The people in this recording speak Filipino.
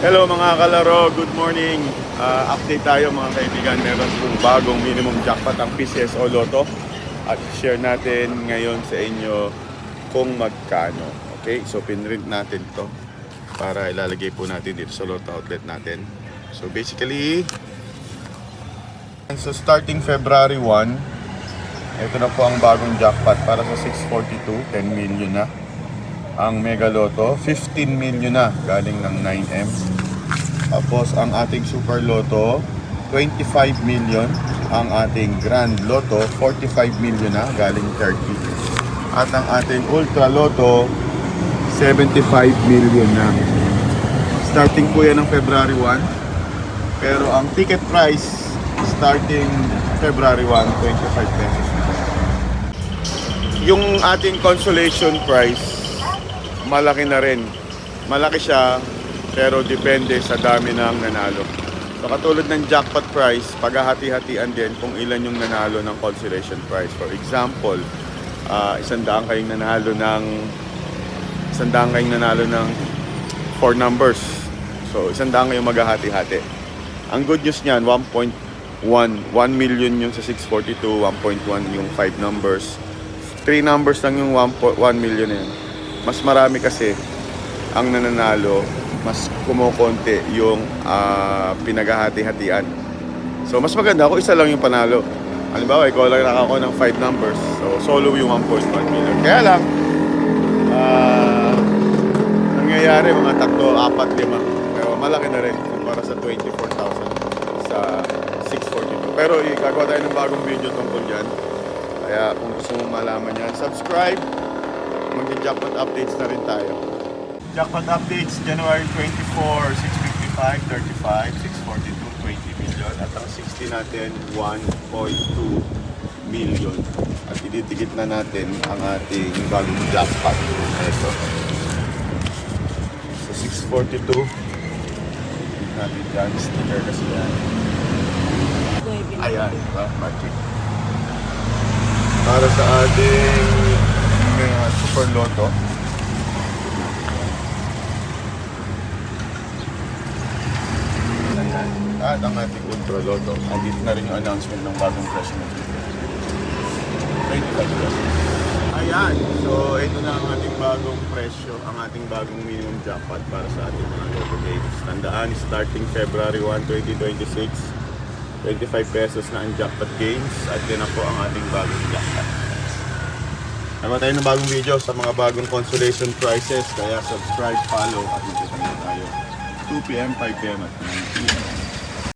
Hello mga kalaro, good morning. Update tayo mga kaibigan. Meron pong bagong minimum jackpot ang PCSO Lotto at share natin ngayon sa inyo kung magkano. Okay, so pinrint natin to para ilalagay po natin dito sa Lotto outlet natin. So basically, so starting February 1, ito na po ang bagong jackpot para sa 642, 10 million na. Ang Mega Lotto, 15 million na galing ng 9M. Tapos ang ating Super Lotto, 25 million. Ang ating Grand Lotto, 45 million na galing 30. At ang ating Ultra Lotto, 75 million na. Starting po yan ng February 1. Pero ang ticket price, starting February 1, 25 pesos. Yung ating consolation price, malaki na rin. Malaki siya, pero depende sa dami ng nanalo. So katulad ng jackpot price, paghahati-hatian din kung ilan yung nanalo ng consolation price. For example, 100 kayong nanalo ng 4 numbers. So 100 kayong maghahati-hati. Ang good news niyan, 1 million yung sa 642, 1.1 yung 5 numbers. 3 numbers lang yung 1 million na yun. Mas marami kasi ang nananalo, mas kumukonti yung pinaghahati-hatian. So mas maganda kung isa lang yung panalo. Halimbawa, ikaw lang nakako ng 5 numbers. So solo yung 1.1 million. Kaya lang, nangyayari mga 3, 4, 5. Pero malaki na rin para sa 24,000 sa 642. Pero gagawa tayo ng bagong video tungkol dyan. Kaya kung gusto mo malaman yan, subscribe. Mag-jackpot updates na rin tayo. Jackpot updates, January 24, 655, 35, 642, 20 million. At ang 60 natin, 1.2 million. At ididikit na natin ang ating bagong jackpot. Ito. So 642. Ididikit natin dyan. Sticker kasi yan. Ayan, diba? Magic. Para sa ating Super Lotto. Ayan. At ang ating Ultra Lotto. Andito na rin yung announcement ng bagong presyo ng 25 pesos. Ayan. So, ito na ang ating bagong presyo. Ang ating bagong minimum jackpot para sa ating mga Lotto games. Tandaan, starting February 1, 2026, 25 pesos na ang jackpot games. At yan na po ang ating bagong jackpot. Naman tayo ng bagong video sa mga bagong consolation prices. Kaya subscribe, follow at magkita tayo 2 PM, 5 PM at 9 PM.